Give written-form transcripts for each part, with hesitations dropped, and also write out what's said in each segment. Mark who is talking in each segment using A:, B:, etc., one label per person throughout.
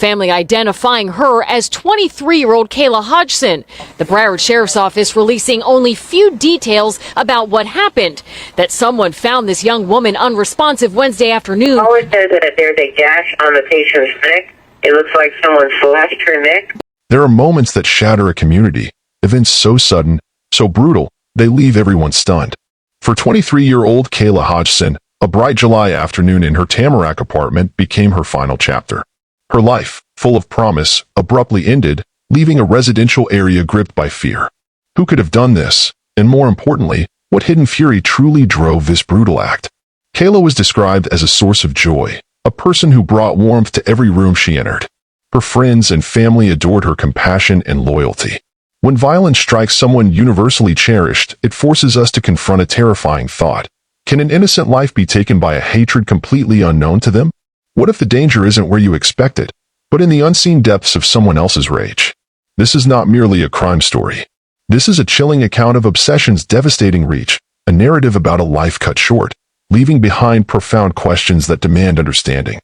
A: family identifying her as 23-year-old Kayla Hodgson. The Broward Sheriff's Office releasing only few details about what happened. That someone found this young woman unresponsive Wednesday afternoon.
B: Caller said that there's a gash on the patient's neck. It looks like someone slashed her neck.
C: There are moments that shatter a community. Events so sudden, so brutal, they leave everyone stunned. For 23-year-old Kayla Hodgson, a bright July afternoon in her Tamarac apartment became her final chapter. Her life, full of promise, abruptly ended, leaving a residential area gripped by fear. Who could have done this? And more importantly, what hidden fury truly drove this brutal act? Kayla was described as a source of joy, a person who brought warmth to every room she entered. Her friends and family adored her compassion and loyalty. When violence strikes someone universally cherished, it forces us to confront a terrifying thought. Can an innocent life be taken by a hatred completely unknown to them? What if the danger isn't where you expect it, but in the unseen depths of someone else's rage? This is not merely a crime story. This is a chilling account of obsession's devastating reach, a narrative about a life cut short, leaving behind profound questions that demand understanding.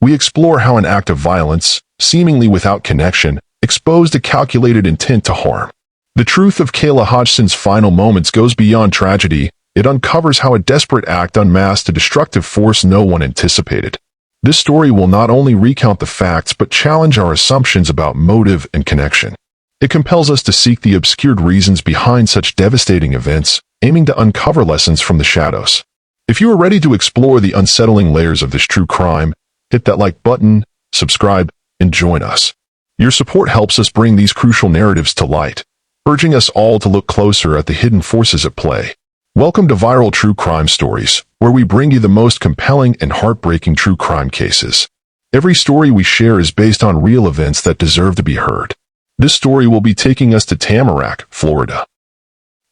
C: We explore how an act of violence, seemingly without connection, exposed a calculated intent to harm. The truth of Kayla Hodgson's final moments goes beyond tragedy. It uncovers how a desperate act unmasked a destructive force no one anticipated. This story will not only recount the facts but challenge our assumptions about motive and connection. It compels us to seek the obscured reasons behind such devastating events, aiming to uncover lessons from the shadows. If you are ready to explore the unsettling layers of this true crime, hit that like button, subscribe, and join us. Your support helps us bring these crucial narratives to light, urging us all to look closer at the hidden forces at play. Welcome to Viral True Crime Stories, where we bring you the most compelling and heartbreaking true crime cases. Every story we share is based on real events that deserve to be heard. This story will be taking us to Tamarac, Florida.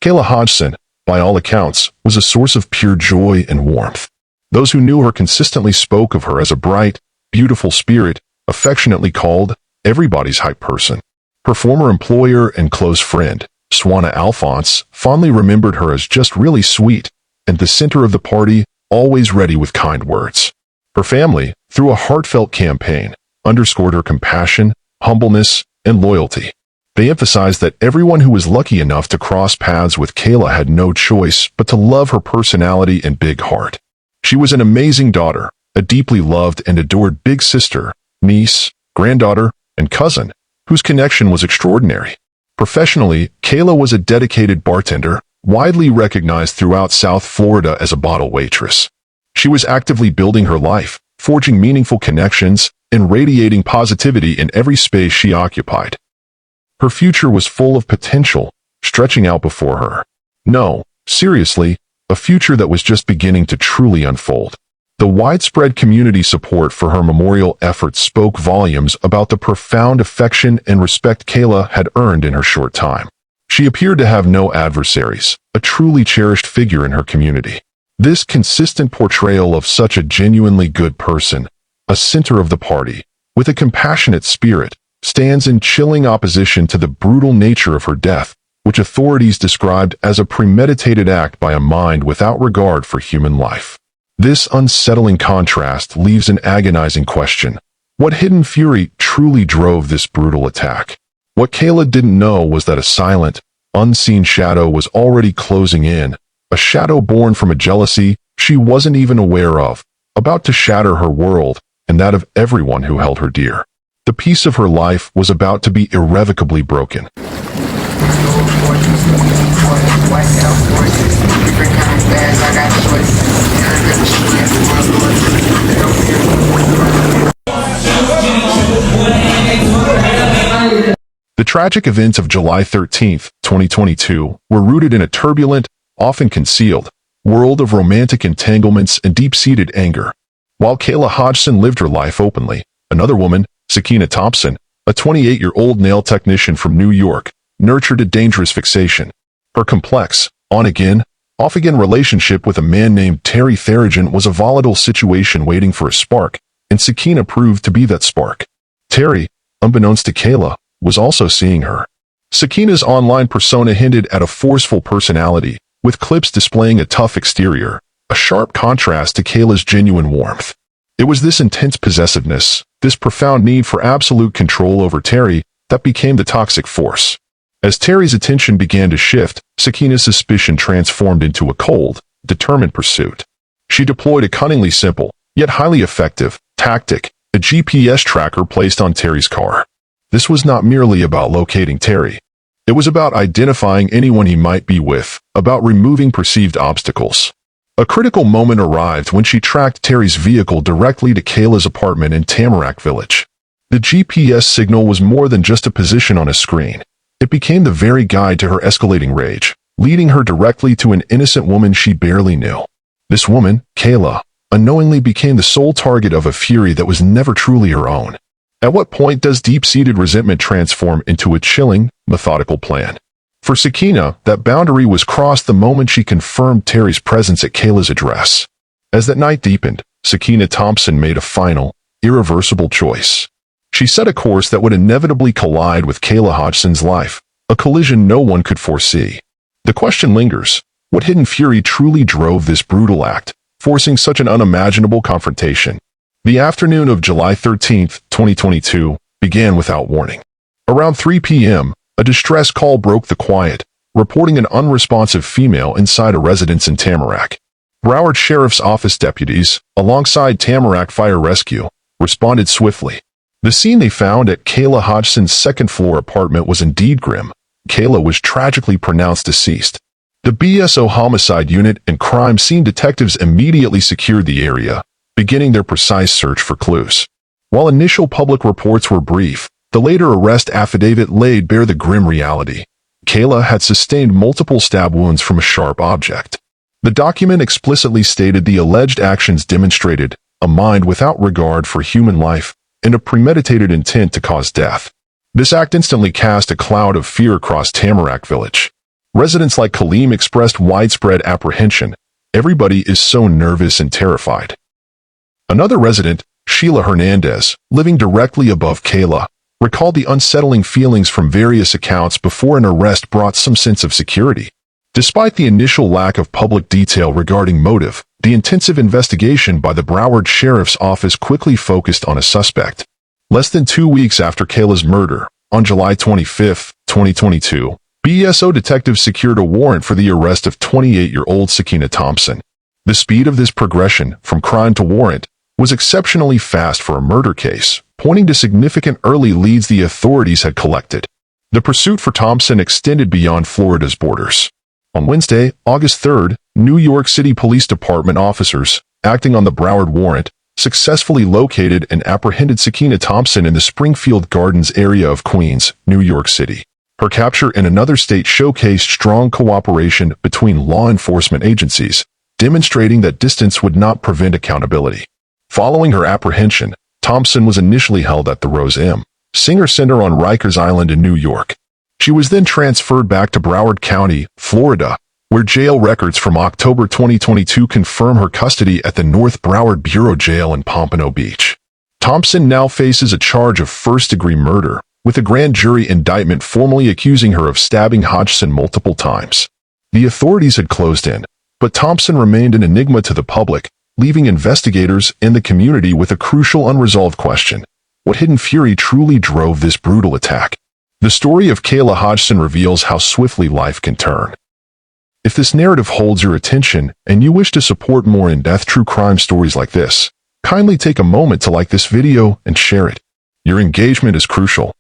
C: Kayla Hodgson, by all accounts, was a source of pure joy and warmth. Those who knew her consistently spoke of her as a bright, beautiful spirit, affectionately called everybody's hype person. Her former employer and close friend, Swana Alphonse, fondly remembered her as just really sweet, and the center of the party, always ready with kind words. Her family, through a heartfelt campaign, underscored her compassion, humbleness, and loyalty. They emphasized that everyone who was lucky enough to cross paths with Kayla had no choice but to love her personality and big heart. She was an amazing daughter, a deeply loved and adored big sister, niece, granddaughter, and cousin, whose connection was extraordinary. Professionally, Kayla was a dedicated bartender, widely recognized throughout South Florida as a bottle waitress. She was actively building her life, forging meaningful connections, and radiating positivity in every space she occupied. Her future was full of potential, stretching out before her. No, seriously, a future that was just beginning to truly unfold. The widespread community support for her memorial efforts spoke volumes about the profound affection and respect Kayla had earned in her short time. She appeared to have no adversaries, a truly cherished figure in her community. This consistent portrayal of such a genuinely good person, a center of the party, with a compassionate spirit, stands in chilling opposition to the brutal nature of her death, which authorities described as a premeditated act by a mind without regard for human life. This unsettling contrast leaves an agonizing question. What hidden fury truly drove this brutal attack? What Kayla didn't know was that a silent, unseen shadow was already closing in, a shadow born from a jealousy she wasn't even aware of, about to shatter her world and that of everyone who held her dear. The peace of her life was about to be irrevocably broken. The tragic events of July 13, 2022, were rooted in a turbulent, often concealed, world of romantic entanglements and deep-seated anger. While Kayla Hodgson lived her life openly, another woman, Sakina Thompson, a 28-year-old nail technician from New York, nurtured a dangerous fixation. Her complex, on-again, off-again relationship with a man named Terry Therigan was a volatile situation waiting for a spark, and Sakina proved to be that spark. Terry, unbeknownst to Kayla, was also seeing her. Sakina's online persona hinted at a forceful personality, with clips displaying a tough exterior, a sharp contrast to Kayla's genuine warmth. It was this intense possessiveness, this profound need for absolute control over Terry that became the toxic force. As Terry's attention began to shift, Sakina's suspicion transformed into a cold, determined pursuit. She deployed a cunningly simple, yet highly effective, tactic, a GPS tracker placed on Terry's car. This was not merely about locating Terry. It was about identifying anyone he might be with, about removing perceived obstacles. A critical moment arrived when she tracked Terry's vehicle directly to Kayla's apartment in Tamarac Village. The GPS signal was more than just a position on a screen. It became the very guide to her escalating rage, leading her directly to an innocent woman she barely knew. This woman, Kayla, unknowingly became the sole target of a fury that was never truly her own. At what point does deep-seated resentment transform into a chilling, methodical plan? For Sakina, that boundary was crossed the moment she confirmed Terry's presence at Kayla's address. As that night deepened, Sakina Thompson made a final, irreversible choice. She set a course that would inevitably collide with Kayla Hodgson's life, a collision no one could foresee. The question lingers, what hidden fury truly drove this brutal act, forcing such an unimaginable confrontation? The afternoon of July 13, 2022, began without warning. Around 3 p.m., a distress call broke the quiet, reporting an unresponsive female inside a residence in Tamarac. Broward Sheriff's Office deputies, alongside Tamarac Fire Rescue, responded swiftly. The scene they found at Kayla Hodgson's second-floor apartment was indeed grim. Kayla was tragically pronounced deceased. The BSO homicide unit and crime scene detectives immediately secured the area, beginning their precise search for clues. While initial public reports were brief, the later arrest affidavit laid bare the grim reality. Kayla had sustained multiple stab wounds from a sharp object. The document explicitly stated the alleged actions demonstrated a mind without regard for human life and a premeditated intent to cause death. This act instantly cast a cloud of fear across Tamarac Village. Residents like Kaleem expressed widespread apprehension. Everybody is so nervous and terrified. Another resident, Sheila Hernandez, living directly above Kayla, recalled the unsettling feelings from various accounts before an arrest brought some sense of security. Despite the initial lack of public detail regarding motive, the intensive investigation by the Broward Sheriff's Office quickly focused on a suspect. Less than 2 weeks after Kayla's murder, on July 25, 2022, BSO detectives secured a warrant for the arrest of 28-year-old Sakina Thompson. The speed of this progression, from crime to warrant, was exceptionally fast for a murder case, pointing to significant early leads the authorities had collected. The pursuit for Thompson extended beyond Florida's borders. On Wednesday, August 3rd, New York City Police Department officers, acting on the Broward warrant, successfully located and apprehended Sakina Thompson in the Springfield Gardens area of Queens, New York City. Her capture in another state showcased strong cooperation between law enforcement agencies, demonstrating that distance would not prevent accountability. Following her apprehension, Thompson was initially held at the Rose M. Singer Center on Rikers Island in New York. She was then transferred back to Broward County, Florida, where jail records from October 2022 confirm her custody at the North Broward Bureau Jail in Pompano Beach. Thompson now faces a charge of first-degree murder, with a grand jury indictment formally accusing her of stabbing Hodgson multiple times. The authorities had closed in, but Thompson remained an enigma to the public, leaving investigators and the community with a crucial unresolved question. What hidden fury truly drove this brutal attack? The story of Kayla Hodgson reveals how swiftly life can turn. If this narrative holds your attention and you wish to support more in-depth true crime stories like this, kindly take a moment to like this video and share it. Your engagement is crucial.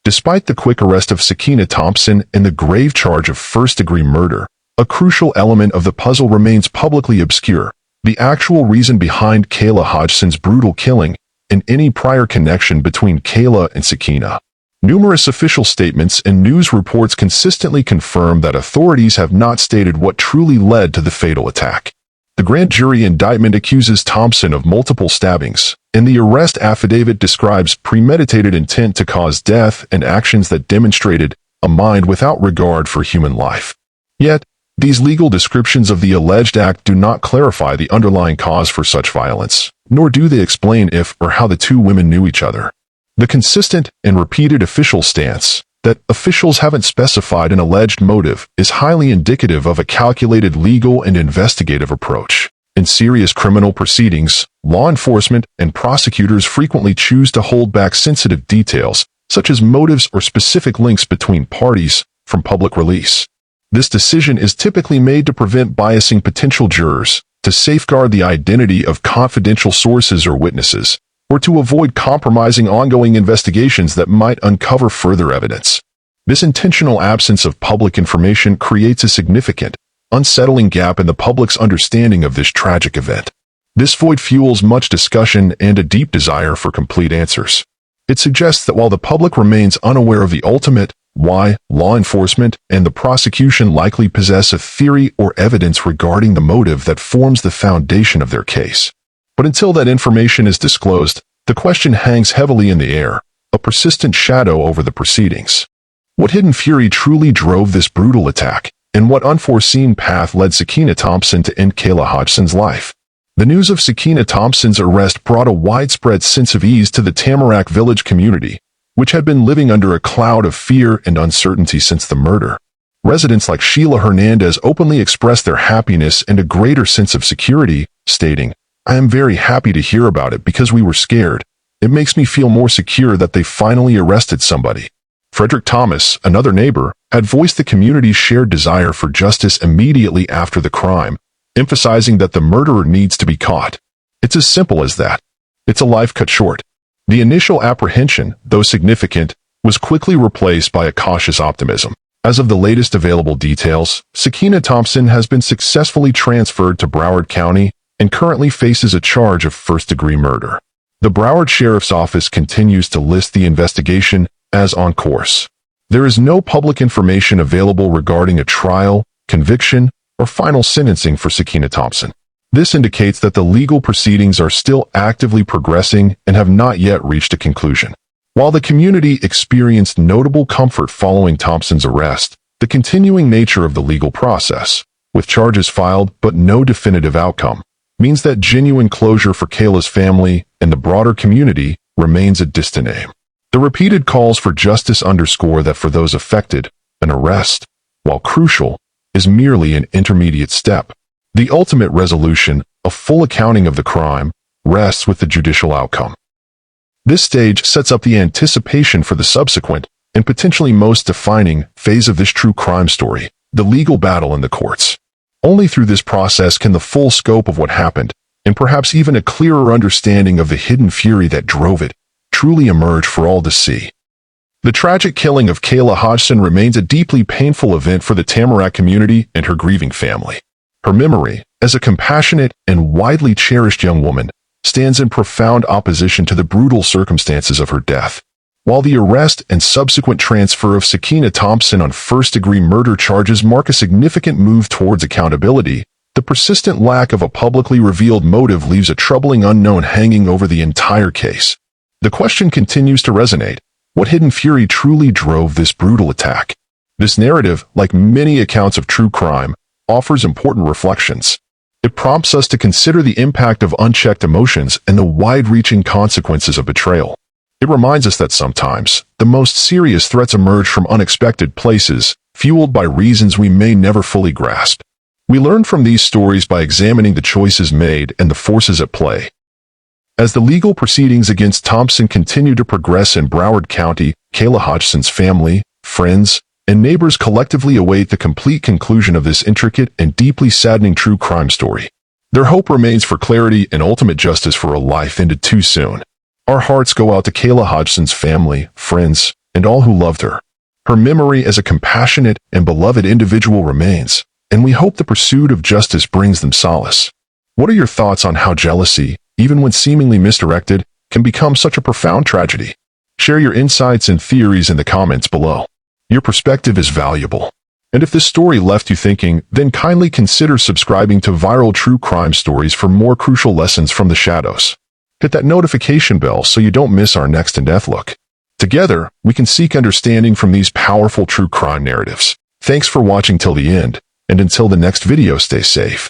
C: Despite the quick arrest of Sakina Thompson and the grave charge of first-degree murder, a crucial element of the puzzle remains publicly obscure: the actual reason behind Kayla Hodgson's brutal killing and any prior connection between Kayla and Sakina. Numerous official statements and news reports consistently confirm that authorities have not stated what truly led to the fatal attack. The grand jury indictment accuses Thompson of multiple stabbings, and the arrest affidavit describes premeditated intent to cause death and actions that demonstrated a mind without regard for human life. Yet, these legal descriptions of the alleged act do not clarify the underlying cause for such violence, nor do they explain if or how the two women knew each other. The consistent and repeated official stance that officials haven't specified an alleged motive is highly indicative of a calculated legal and investigative approach. In serious criminal proceedings, law enforcement and prosecutors frequently choose to hold back sensitive details, such as motives or specific links between parties, from public release. This decision is typically made to prevent biasing potential jurors, to safeguard the identity of confidential sources or witnesses, or to avoid compromising ongoing investigations that might uncover further evidence. This intentional absence of public information creates a significant, unsettling gap in the public's understanding of this tragic event. This void fuels much discussion and a deep desire for complete answers. It suggests that while the public remains unaware of the ultimate why, law enforcement and the prosecution likely possess a theory or evidence regarding the motive that forms the foundation of their case. But until that information is disclosed, the question hangs heavily in the air, a persistent shadow over the proceedings. What hidden fury truly drove this brutal attack, and what unforeseen path led Sakina Thompson to end Kayla Hodgson's life? The news of Sakina Thompson's arrest brought a widespread sense of ease to the Tamarac village community, which had been living under a cloud of fear and uncertainty since the murder. Residents like Sheila Hernandez openly expressed their happiness and a greater sense of security, stating, "I am very happy to hear about it because we were scared. It makes me feel more secure that they finally arrested somebody." Frederick Thomas, another neighbor, had voiced the community's shared desire for justice immediately after the crime, emphasizing that the murderer needs to be caught. It's as simple as that. It's a life cut short. The initial apprehension, though significant, was quickly replaced by a cautious optimism. As of the latest available details, Sakina Thompson has been successfully transferred to Broward County and currently faces a charge of first-degree murder. The Broward Sheriff's Office continues to list the investigation as on course. There is no public information available regarding a trial, conviction, or final sentencing for Sakina Thompson. This indicates that the legal proceedings are still actively progressing and have not yet reached a conclusion. While the community experienced notable comfort following Thompson's arrest, the continuing nature of the legal process, with charges filed but no definitive outcome, means that genuine closure for Kayla's family and the broader community remains a distant aim. The repeated calls for justice underscore that for those affected, an arrest, while crucial, is merely an intermediate step. The ultimate resolution, a full accounting of the crime, rests with the judicial outcome. This stage sets up the anticipation for the subsequent, and potentially most defining, phase of this true crime story, the legal battle in the courts. Only through this process can the full scope of what happened, and perhaps even a clearer understanding of the hidden fury that drove it, truly emerge for all to see. The tragic killing of Kayla Hodgson remains a deeply painful event for the Tamarac community and her grieving family. Her memory, as a compassionate and widely cherished young woman, stands in profound opposition to the brutal circumstances of her death. While the arrest and subsequent transfer of Sakina Thompson on first-degree murder charges mark a significant move towards accountability, the persistent lack of a publicly revealed motive leaves a troubling unknown hanging over the entire case. The question continues to resonate: what hidden fury truly drove this brutal attack? This narrative, like many accounts of true crime, offers important reflections. It prompts us to consider the impact of unchecked emotions and the wide-reaching consequences of betrayal. It reminds us that sometimes, the most serious threats emerge from unexpected places, fueled by reasons we may never fully grasp. We learn from these stories by examining the choices made and the forces at play. As the legal proceedings against Thompson continue to progress in Broward County, Kayla Hodgson's family, friends, and neighbors collectively await the complete conclusion of this intricate and deeply saddening true crime story. Their hope remains for clarity and ultimate justice for a life ended too soon. Our hearts go out to Kayla Hodgson's family, friends, and all who loved her. Her memory as a compassionate and beloved individual remains, and we hope the pursuit of justice brings them solace. What are your thoughts on how jealousy, even when seemingly misdirected, can become such a profound tragedy? Share your insights and theories in the comments below. Your perspective is valuable. And if this story left you thinking, then kindly consider subscribing to Viral True Crime Stories for more crucial lessons from the shadows. Hit that notification bell so you don't miss our next in-depth look. Together, we can seek understanding from these powerful true crime narratives. Thanks for watching till the end, and until the next video, stay safe.